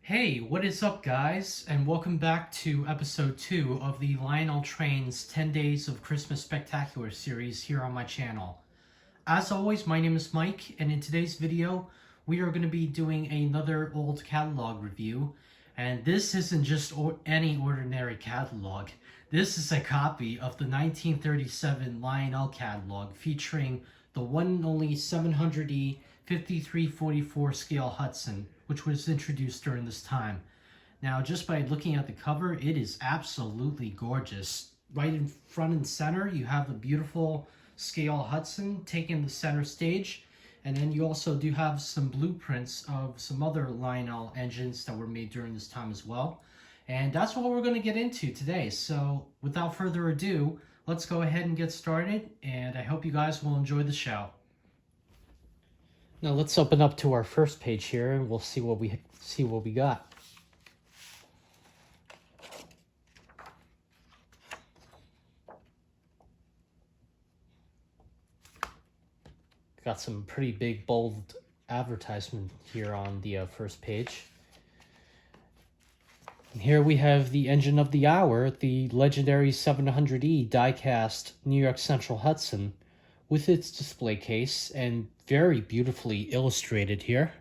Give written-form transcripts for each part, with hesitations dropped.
Hey, what is up, guys? And welcome back to episode 2 of the Lionel Trains 10 Days of Christmas Spectacular series here on my channel. As always, my name is Mike, and in today's video, we are going to be doing another old catalog review. And this isn't just any ordinary catalog. This is a copy of the 1937 Lionel catalog featuring the one and only 700E 5344 scale Hudson, which was introduced during this time. Now, just by looking at the cover, it is absolutely gorgeous. Right in front and center, you have the beautiful scale Hudson taking the center stage, and then you also do have some blueprints of some other Lionel engines that were made during this time as well. And that's what we're going to get into today. So without further ado, let's go ahead and get started, and I hope you guys will enjoy the show. Now let's open up to our first page here, and we'll see what we got. Got some pretty big, bold advertisement here on the first page. And here we have the engine of the hour, the legendary 700E die-cast New York Central Hudson, with its display case and very beautifully illustrated here.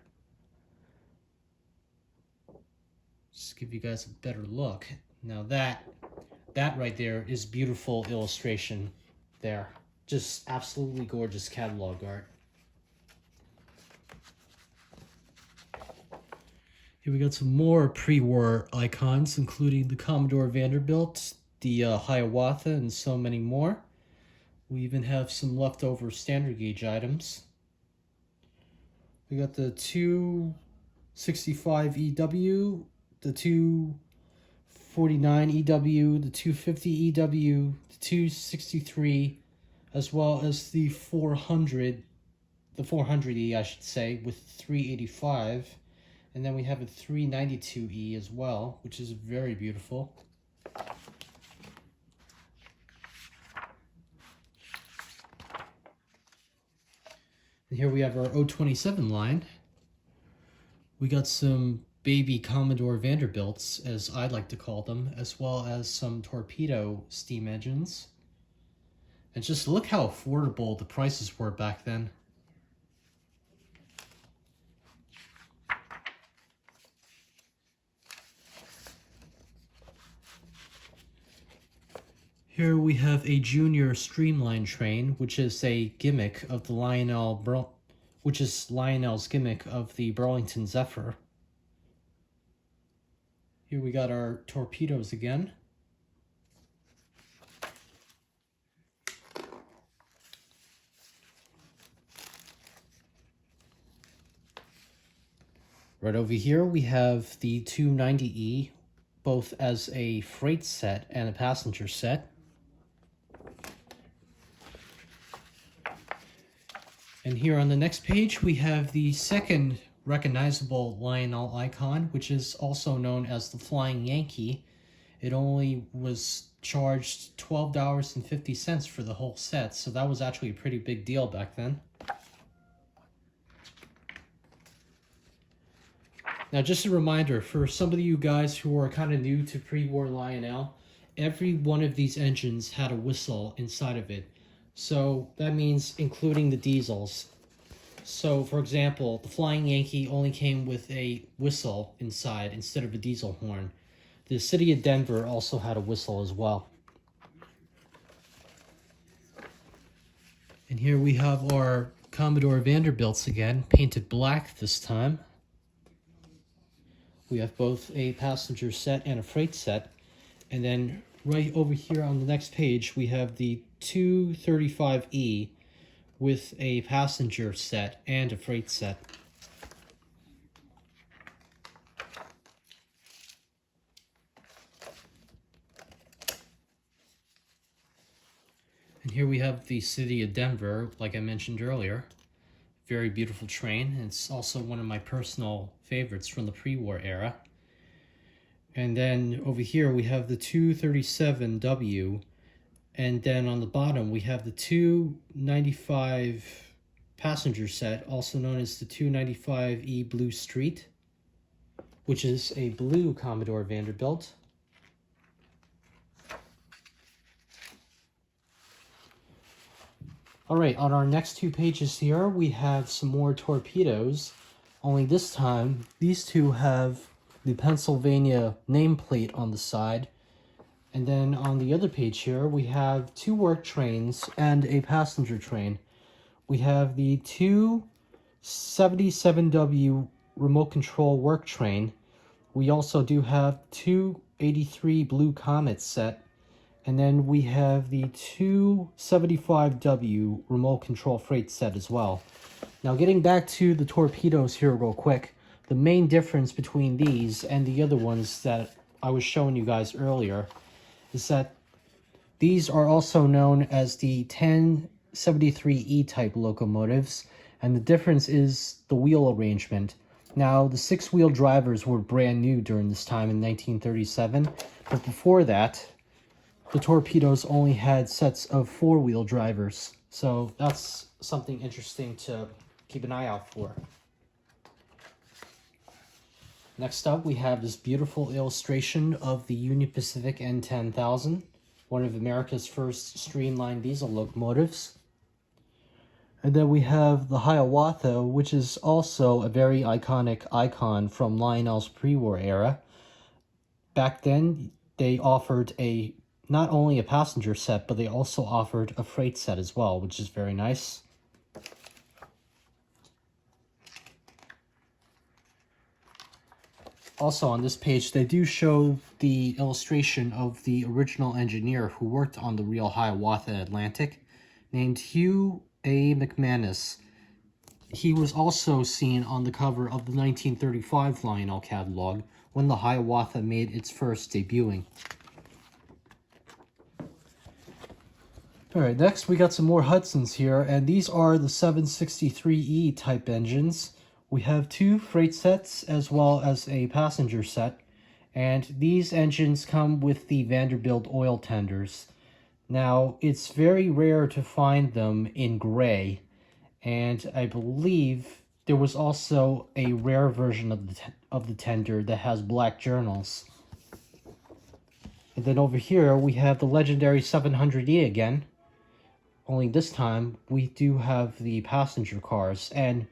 Just give you guys a better look. Now that right there is beautiful illustration there. Just absolutely gorgeous catalog art. Here we got some more pre-war icons, including the Commodore Vanderbilt, the Hiawatha, and so many more. We even have some leftover standard gauge items. We got the 265 EW, the 249 EW, the 250 EW, the 263, as well as the 400E, I should say, with 385. And then we have a 392E as well, which is very beautiful. And here we have our 027 line. We got some baby Commodore Vanderbilts, as I like to call them, as well as some torpedo steam engines. And just look how affordable the prices were back then. Here we have a junior streamlined train, which is a gimmick of the Lionel's gimmick of the Burlington Zephyr. Here we got our torpedoes again. Right over here we have the 290E, both as a freight set and a passenger set. And here on the next page, we have the second recognizable Lionel icon, which is also known as the Flying Yankee. It only was charged $12.50 for the whole set, so that was actually a pretty big deal back then. Now, just a reminder, for some of you guys who are kind of new to pre-war Lionel, every one of these engines had a whistle inside of it. So that means including the diesels. So for example, the Flying Yankee only came with a whistle inside instead of a diesel horn. The city of Denver also had a whistle as well. And here we have our Commodore Vanderbilts again, painted black this time. We have both a passenger set and a freight set. And then right over here on the next page, we have the 235E with a passenger set and a freight set. And here we have the city of Denver, like I mentioned earlier. Very beautiful train. It's also one of my personal favorites from the pre-war era. And then over here we have the 237W. And then on the bottom, we have the 295 passenger set, also known as the 295E Blue Street. which is a blue Commodore Vanderbilt. Alright, on our next two pages here, we have some more Torpedoes, only this time, these two have the Pennsylvania nameplate on the side, and then on the other page here, we have two work trains and a passenger train. We have the 277W remote control work train. We also do have 283 Blue Comet set. And then we have the 275W remote control freight set as well. Now getting back to the Torpedoes here real quick, the main difference between these and the other ones that I was showing you guys earlier is that these are also known as the 1073E type locomotives, and the difference is the wheel arrangement. Now, the six-wheel drivers were brand new during this time in 1937, but before that, the Torpedoes only had sets of four-wheel drivers, so that's something interesting to keep an eye out for. Next up, we have this beautiful illustration of the Union Pacific N10,000, one of America's first streamlined diesel locomotives. And then we have the Hiawatha, which is also a very iconic icon from Lionel's pre-war era. Back then, they offered not only a passenger set, but they also offered a freight set as well, which is very nice. Also on this page, they do show the illustration of the original engineer who worked on the real Hiawatha Atlantic, named Hugh A. McManus. He was also seen on the cover of the 1935 Lionel catalog when the Hiawatha made its first debuting. Alright, next we got some more Hudsons here, and these are the 763E type engines. We have two freight sets as well as a passenger set, and these engines come with the Vanderbilt oil tenders. Now, it's very rare to find them in gray, and I believe there was also a rare version of the tender that has black journals. And then over here we have the legendary 700E again. Only this time, we do have the passenger cars. And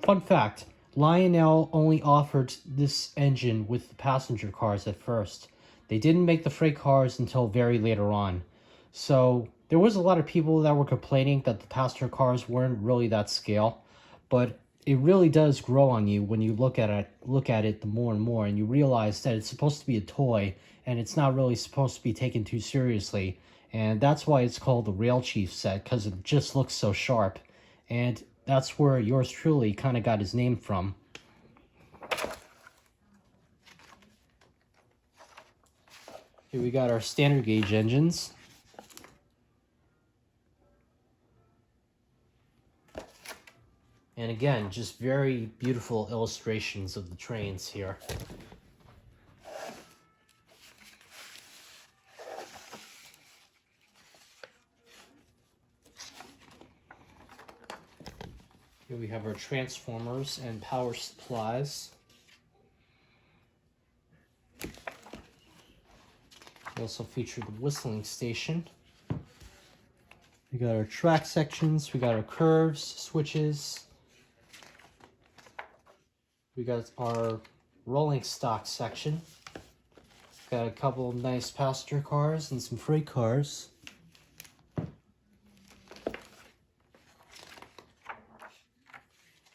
fun fact, Lionel only offered this engine with the passenger cars at first. They didn't make the freight cars until very later on. So there was a lot of people that were complaining that the passenger cars weren't really that scale. But it really does grow on you when you look at it the more and more, and you realize that it's supposed to be a toy, and it's not really supposed to be taken too seriously. And that's why it's called the Rail Chief set, because it just looks so sharp. And that's where yours truly kind of got his name from. Here we got our standard gauge engines. And again, just very beautiful illustrations of the trains here. Here we have our transformers and power supplies. We also feature the whistling station. We got our track sections, we got our curves, switches. We got our rolling stock section. Got a couple of nice passenger cars and some freight cars.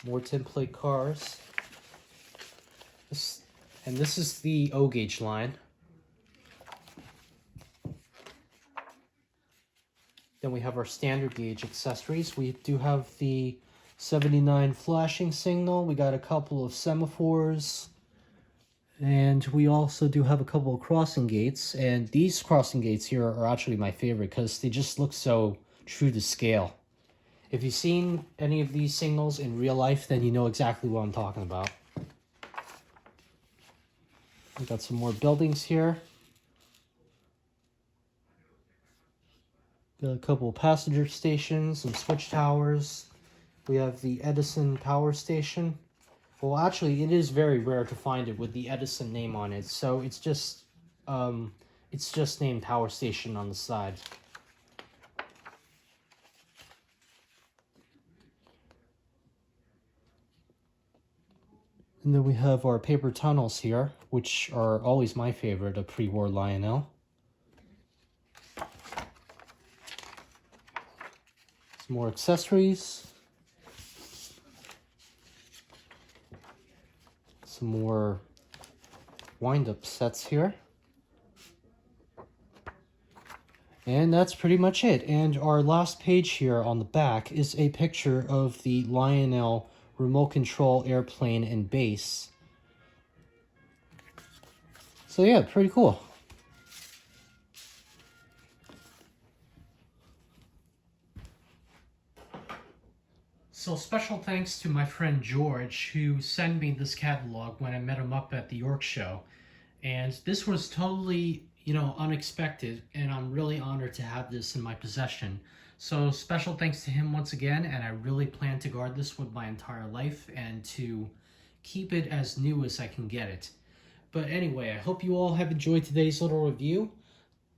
More tinplate cars. This is the O gauge line. Then we have our standard gauge accessories. We do have the 79 flashing signal. We got a couple of semaphores. And we also do have a couple of crossing gates. And these crossing gates here are actually my favorite because they just look so true to scale. If you've seen any of these signals in real life, then you know exactly what I'm talking about. We got some more buildings here. Got a couple of passenger stations, some switch towers. We have the Edison power station. Well, actually, it is very rare to find it with the Edison name on it, so it's just named Power Station on the side. And then we have our paper tunnels here, which are always my favorite of pre-war Lionel. Some more accessories. Some more wind-up sets here. And that's pretty much it. And our last page here on the back is a picture of the Lionel remote control airplane and base. So yeah, pretty cool. So special thanks to my friend George, who sent me this catalog when I met him up at the York show. And this was totally, unexpected, and I'm really honored to have this in my possession. So special thanks to him once again, and I really plan to guard this with my entire life and to keep it as new as I can get it. But anyway, I hope you all have enjoyed today's little review.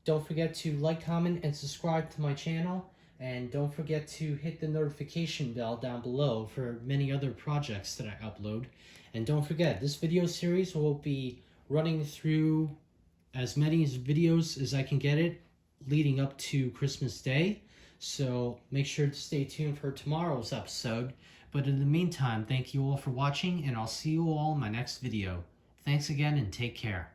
Don't forget to like, comment, and subscribe to my channel. And don't forget to hit the notification bell down below for many other projects that I upload. And don't forget, this video series will be running through as many videos as I can get it leading up to Christmas Day. So make sure to stay tuned for tomorrow's episode. But in the meantime, thank you all for watching, and I'll see you all in my next video. Thanks again, and take care.